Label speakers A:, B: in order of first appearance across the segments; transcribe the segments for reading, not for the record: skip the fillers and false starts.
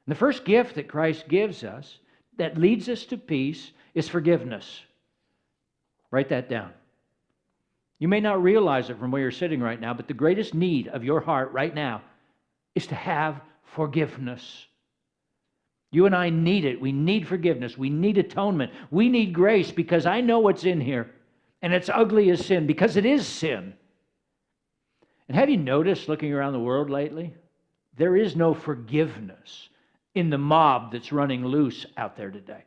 A: And the first gift that Christ gives us that leads us to peace is forgiveness. Write that down. You may not realize it from where you're sitting right now, but the greatest need of your heart right now is to have forgiveness. You and I need it. We need forgiveness. We need atonement. We need grace, because I know what's in here, and it's ugly as sin, because it is sin. And have you noticed, looking around the world lately, there is no forgiveness in the mob that's running loose out there today.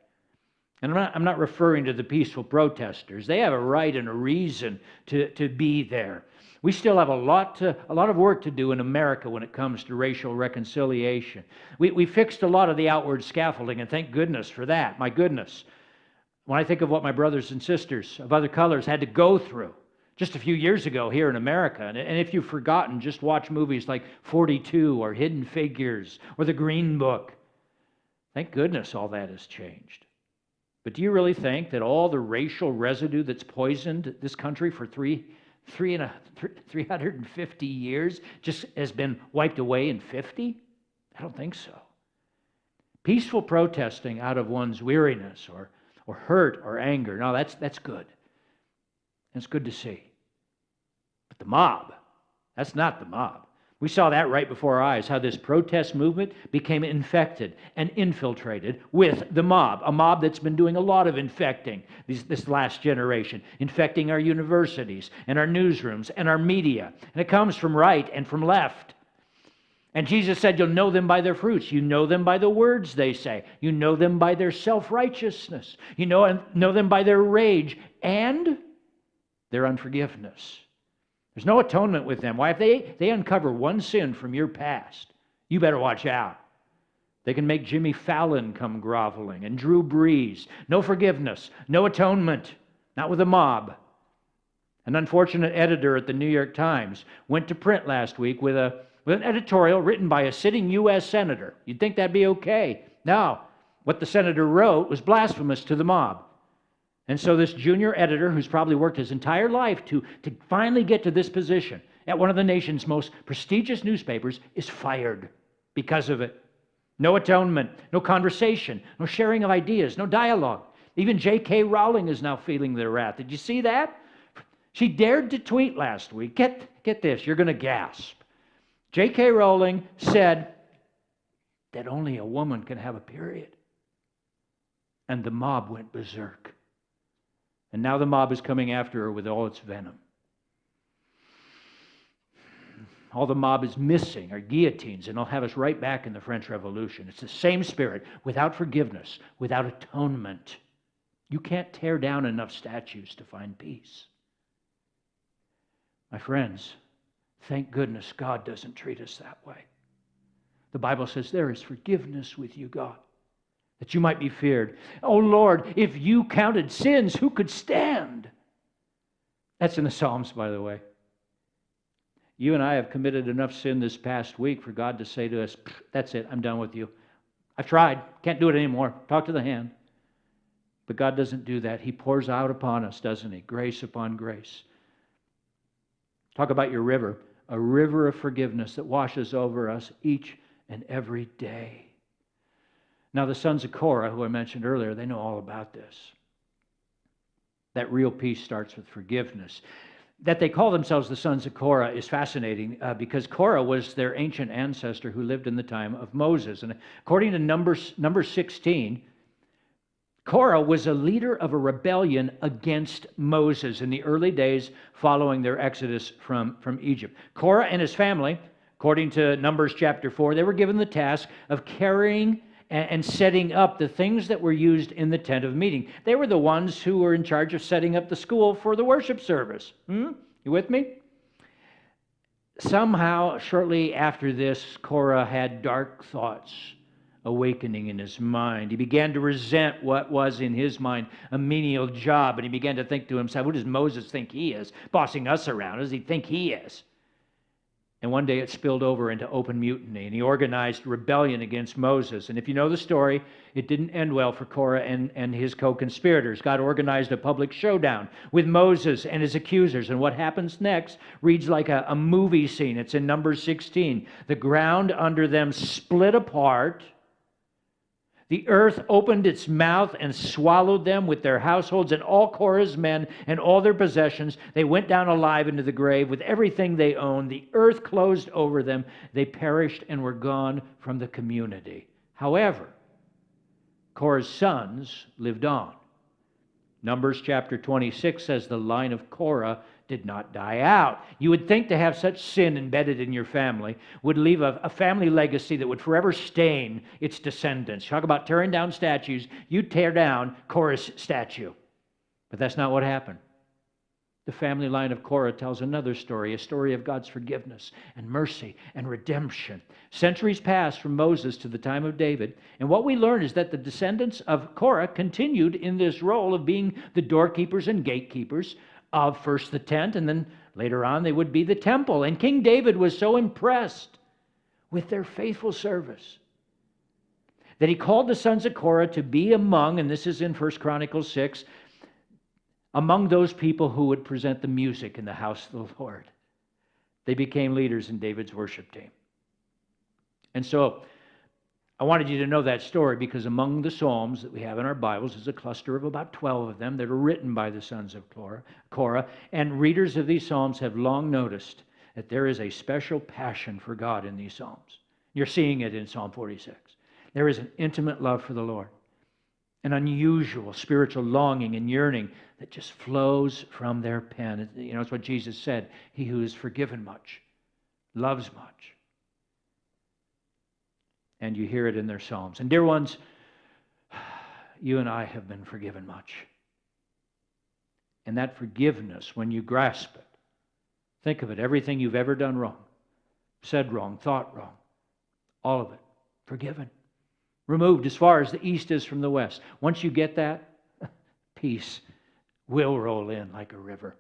A: And I'm not referring to the peaceful protesters. They have a right and a reason to be there. We still have a lot of work to do in America when it comes to racial reconciliation. We fixed a lot of the outward scaffolding, and thank goodness for that. My goodness. When I think of what my brothers and sisters of other colors had to go through just a few years ago here in America, and if you've forgotten, just watch movies like 42 or Hidden Figures or The Green Book. Thank goodness all that has changed. But do you really think that all the racial residue that's poisoned this country for 350 years just has been wiped away in 50? I don't think so. Peaceful protesting out of one's weariness or hurt or anger, no, that's good. It's good to see. But the mob, that's not the mob. We saw that right before our eyes, how this protest movement became infected and infiltrated with the mob, a mob that's been doing a lot of infecting this last generation, infecting our universities and our newsrooms and our media. And it comes from right and from left. And Jesus said, you'll know them by their fruits. You know them by the words they say. You know them by their self-righteousness. You know them by their rage and their unforgiveness. There's no atonement with them. Why? If they uncover one sin from your past, you better watch out. They can make Jimmy Fallon come groveling and Drew Brees. No forgiveness, no atonement, not with a mob. An unfortunate editor at the New York Times went to print last week with an editorial written by a sitting U.S. senator. You'd think that'd be okay. No, what the senator wrote was blasphemous to the mob. And so this junior editor, who's probably worked his entire life to finally get to this position at one of the nation's most prestigious newspapers, is fired because of it. No atonement, no conversation, no sharing of ideas, no dialogue. Even J.K. Rowling is now feeling their wrath. Did you see that? She dared to tweet last week. Get this, you're going to gasp. J.K. Rowling said that only a woman can have a period. And the mob went berserk. And now the mob is coming after her with all its venom. All the mob is missing are guillotines, and they'll have us right back in the French Revolution. It's the same spirit, without forgiveness, without atonement. You can't tear down enough statues to find peace. My friends, thank goodness God doesn't treat us that way. The Bible says there is forgiveness with you, God, that you might be feared. Oh Lord, if you counted sins, who could stand? That's in the Psalms, by the way. You and I have committed enough sin this past week for God to say to us, that's it, I'm done with you. I've tried, can't do it anymore. Talk to the hand. But God doesn't do that. He pours out upon us, doesn't He? Grace upon grace. Talk about your river, a river of forgiveness that washes over us each and every day. Now, the sons of Korah, who I mentioned earlier, they know all about this. That real peace starts with forgiveness. That they call themselves the sons of Korah is fascinating because Korah was their ancient ancestor who lived in the time of Moses. And according to Numbers 16, Korah was a leader of a rebellion against Moses in the early days following their exodus from Egypt. Korah and his family, according to Numbers chapter 4, they were given the task of carrying and setting up the things that were used in the tent of meeting. They were the ones who were in charge of setting up the school for the worship service. You with me? Somehow, shortly after this, Korah had dark thoughts awakening in his mind. He began to resent what was in his mind a menial job, and he began to think to himself, who does Moses think he is? Bossing us around, who does he think he is? And one day it spilled over into open mutiny, and he organized rebellion against Moses. And if you know the story, it didn't end well for Korah and his co-conspirators. God organized a public showdown with Moses and his accusers. And what happens next reads like a movie scene. It's in Numbers 16. The ground under them split apart, The earth opened its mouth and swallowed them with their households and all Korah's men and all their possessions. They went down alive into the grave with everything they owned. The earth closed over them. They perished and were gone from the community. However, Korah's sons lived on. Numbers chapter 26 says the line of Korah did not die out. You would think to have such sin embedded in your family would leave a family legacy that would forever stain its descendants. Talk about tearing down statues. You tear down Korah's statue. But that's not what happened. The family line of Korah tells another story, a story of God's forgiveness and mercy and redemption. Centuries passed from Moses to the time of David, and what we learn is that the descendants of Korah continued in this role of being the doorkeepers and gatekeepers of first the tent, and then later on they would be the temple. And King David was so impressed with their faithful service that he called the sons of Korah to be among, and this is in 1 Chronicles 6, among those people who would present the music in the house of the Lord. They became leaders in David's worship team. And so I wanted you to know that story because among the Psalms that we have in our Bibles is a cluster of about 12 of them that are written by the sons of Korah. And readers of these Psalms have long noticed that there is a special passion for God in these Psalms. You're seeing it in Psalm 46. There is an intimate love for the Lord, an unusual spiritual longing and yearning that just flows from their pen. You know, it's what Jesus said, he who is forgiven much loves much. And you hear it in their Psalms. And dear ones, you and I have been forgiven much. And that forgiveness, when you grasp it, think of it, everything you've ever done wrong, said wrong, thought wrong, all of it, forgiven. Removed as far as the east is from the west. Once you get that, peace will roll in like a river.